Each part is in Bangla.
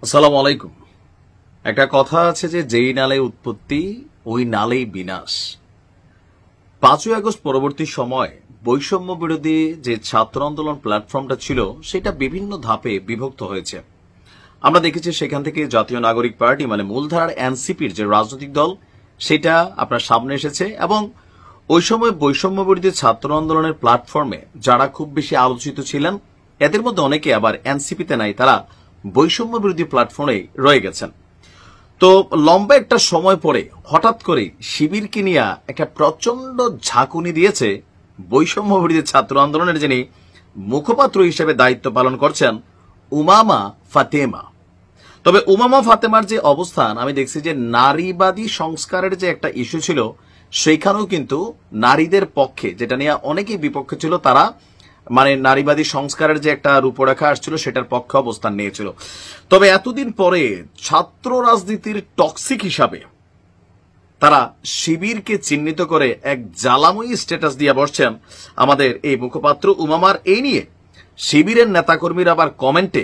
আসসালামু আলাইকুম। একটা কথা আছে যে যেই নালে উৎপত্তি ওই নালেই বিনাশ। 5ই আগস্ট পরবর্তী সময় বৈষম্য বিরোধী যে ছাত্র আন্দোলন প্ল্যাটফর্মটা ছিল সেটা বিভিন্ন ধাপে বিভক্ত হয়েছে। আমরা দেখেছি সেখান থেকে জাতীয় নাগরিক পার্টি মানে মূলধারার এনসিপির যে রাজনৈতিক দল সেটা আপনার সামনে এসেছে এবং ওই সময় বৈষম্য বিরোধী ছাত্র আন্দোলনের প্ল্যাটফর্মে যারা খুব বেশি আলোচিত ছিলেন এদের মধ্যে অনেকে আবার এনসিপিতে নাই, তারা বৈষম্য বিরোধী প্ল্যাটফর্মে রয়ে গেছেন। তো লম্বা একটা সময় পরে হঠাৎ করে শিবিরকে নিয়ে একটা প্রচন্ড ঝাঁকুনি দিয়েছে বৈষম্য বিরোধী ছাত্র আন্দোলনের যিনি মুখপাত্র হিসেবে দায়িত্ব পালন করছেন উমামা ফাতেমা। তবে উমামা ফাতেমার যে অবস্থান আমি দেখছি যে নারীবাদী সংস্কারের যে একটা ইস্যু ছিল সেইখানেও কিন্তু নারীদের পক্ষে, যেটা নিয়ে অনেকেই বিপক্ষে ছিল, তারা মানে নারীবাদী সংস্কারের যে একটা রূপরেখা আসছিল সেটার পক্ষে অবস্থান নিয়েছিল। তবে এতদিন পরে ছাত্র রাজনীতির টক্সিক হিসাবে তারা শিবিরকে চিহ্নিত করে এক জ্বালাময়ী স্ট্যাটাস দিয়ে বসছেন আমাদের এই মুখপাত্র উমামার। এই নিয়ে শিবিরের নেতাকর্মীরা আবার কমেন্টে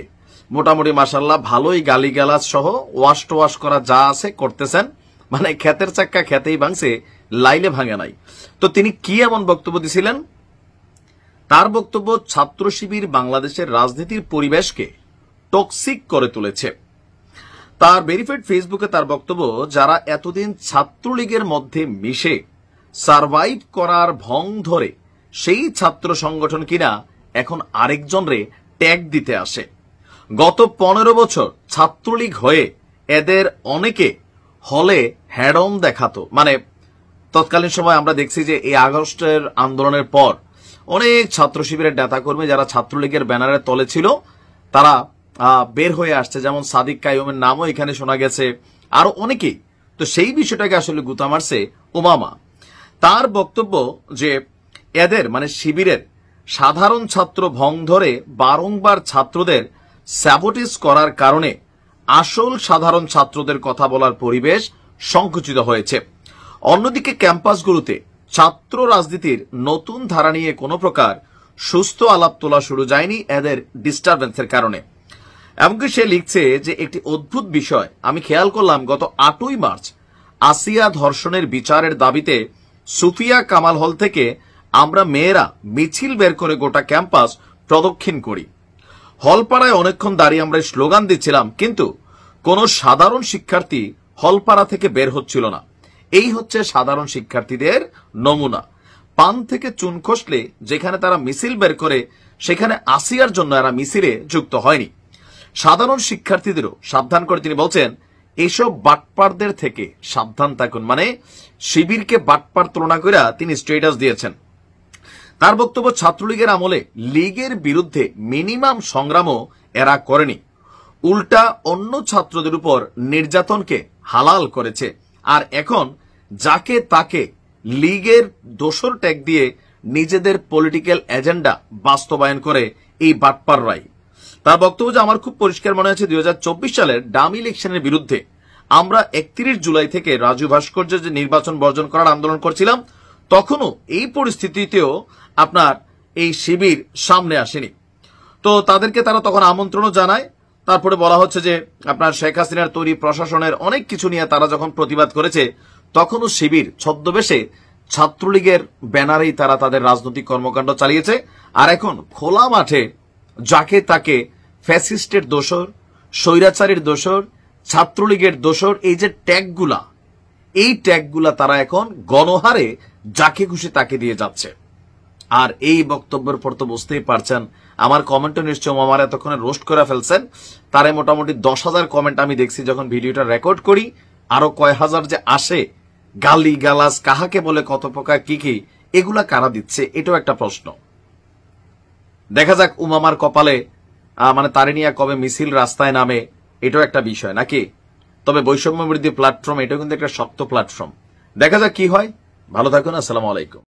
মোটামুটি মাশাআল্লাহ ভালোই গালিগালাজ সহ ওয়াশ টোয়াশ করা যা আছে করতেছেন, মানে ক্ষেতের চাক্কা খেতেই ভাঙছে, লাইলে ভাঙে নাই। তো তিনি কি এমন বক্তব্য দিছিলেন? তার বক্তব্য, ছাত্র শিবির বাংলাদেশের রাজনীতির পরিবেশকে টক্সিক করে তুলেছে। তার ভেরিফাইড ফেসবুকে তার বক্তব্য, যারা এতদিন ছাত্রলীগের মধ্যে মিশে সারভাইভ করার ভং ধরে সেই ছাত্র সংগঠন কিনা এখন আরেকজনরে ট্যাগ দিতে আসে। গত 15 বছর ছাত্রলীগ হয়ে এদের অনেকে হলে হ্যাডম দেখাতো। মানে তৎকালীন সময় আমরা দেখছি যে এই আগস্টের আন্দোলনের পর অনেক ছাত্র শিবিরের নেতাকর্মী যারা ছাত্রলীগের ব্যানারের তলে ছিল তারা বের হয়ে আসছে, যেমন সাদিক কাইয়ুমের নামও এখানে শোনা গেছে, আরো অনেকেই। তো সেই বিষয়টাকে আসলে গুতা মারছে উমামা। তার বক্তব্য যে এদের মানে শিবিরের সাধারণ ছাত্র ভং ধরে বারংবার ছাত্রদের স্যাবোটেজ করার কারণে আসল সাধারণ ছাত্রদের কথা বলার পরিবেশ সংকুচিত হয়েছে। অন্যদিকে ক্যাম্পাসগুলোতে ছাত্র রাজনীতির নতুন ধারা নিয়ে কোনো প্রকার সুস্থ আলাপ তোলা শুরু যায়নি এদের ডিস্টারবেন্সের কারণে। এমনকি সে লিখছে যে একটি অদ্ভুত বিষয় আমি খেয়াল করলাম, গত 8ই মার্চ আসিয়া ধর্ষণের বিচারের দাবিতে সুফিয়া কামাল হল থেকে আমরা মেয়েরা মিছিল বের করে গোটা ক্যাম্পাস প্রদক্ষিণ করি। হলপাড়ায় অনেকক্ষণ দাঁড়িয়ে আমরা স্লোগান দিচ্ছিলাম, কিন্তু কোনো সাধারণ শিক্ষার্থী হলপাড়া থেকে বের হচ্ছিল না। এই হচ্ছে সাধারণ শিক্ষার্থীদের নমুনা। পান থেকে চুন খসলে যেখানে তারা মিছিল বের করে সেখানে আসিয়ার জন্য এরা মিছিলে যুক্ত হয়নি। সাধারণ শিক্ষার্থীদেরও সাবধান করে তিনি বলছেন, এসব বাটপারদের থেকে সাবধান থাকুন। মানে শিবিরকে বাটপার তুলনা করে তিনি স্ট্যাটাস দিয়েছেন। তার বক্তব্য, ছাত্রলীগের আমলে লীগের বিরুদ্ধে মিনিমাম সংগ্রামও এরা করেনি, উল্টা অন্য ছাত্রদের উপর নির্যাতনকে হালাল করেছে। আর এখন যাকে তাকে লীগের দোসর ট্যাগ দিয়ে নিজেদের পলিটিক্যাল এজেন্ডা বাস্তবায়ন করে এই বাটপাররাই। তার বক্তব্য যে আমার খুব পরিষ্কার মনে আছে 2024 সালের ডামি ইলেকশনের বিরুদ্ধে আমরা 31 জুলাই থেকে রাজু ভাস্কর্যের যে নির্বাচন বর্জন করার আন্দোলন করছিলাম, তখনও এই পরিস্থিতিতেও আপনার এই শিবির সামনে আসেনি। তো তাদেরকে তারা তখন আমন্ত্রণও জানায়। তারপরে বলা হচ্ছে যে আপনার শেখ হাসিনার তৈরি প্রশাসনের অনেক কিছু নিয়ে তারা যখন প্রতিবাদ করেছে তখনও শিবির ছদ্মবেশে ছাত্রলীগের ব্যানারেই তারা তাদের রাজনৈতিক কর্মকাণ্ড চালিয়েছে। আর এখন খোলা মাঠে যাকে তাকে ফ্যাসিস্টের দোসর, স্বৈরাচারীর দোসর, ছাত্রলীগের দোসর, এই যে ট্যাগগুলা, এই ট্যাগগুলা তারা এখন গণহারে যাকে খুশি তাকে দিয়ে যাচ্ছে। আর এই বক্তব্যের পর তো বুঝতেই পারছেন, আমার কমেন্টও নিশ্চয় আমার এতক্ষণে রোস্ট করে ফেলছেন। তারে মোটামুটি 10,000 কমেন্ট আমি দেখছি যখন ভিডিওটা রেকর্ড করি, আরো কয় হাজার যে আসে। গালি গালাজ কাহাকে বলে, কত প্রকার কি কি, এগুলা কারা দিচ্ছে, এটাও একটা প্রশ্ন। দেখা যাক উমামার কপালে মানে তারে নিয়ে কবে মিছিল রাস্তায় নামে, এটাও একটা বিষয় নাকি। তবে বৈষম্য বিরোধী প্ল্যাটফর্ম এটাও কিন্তু একটা শক্ত প্ল্যাটফর্ম। দেখা যাক কি হয়। ভালো থাকুন। আসসালামু আলাইকুম।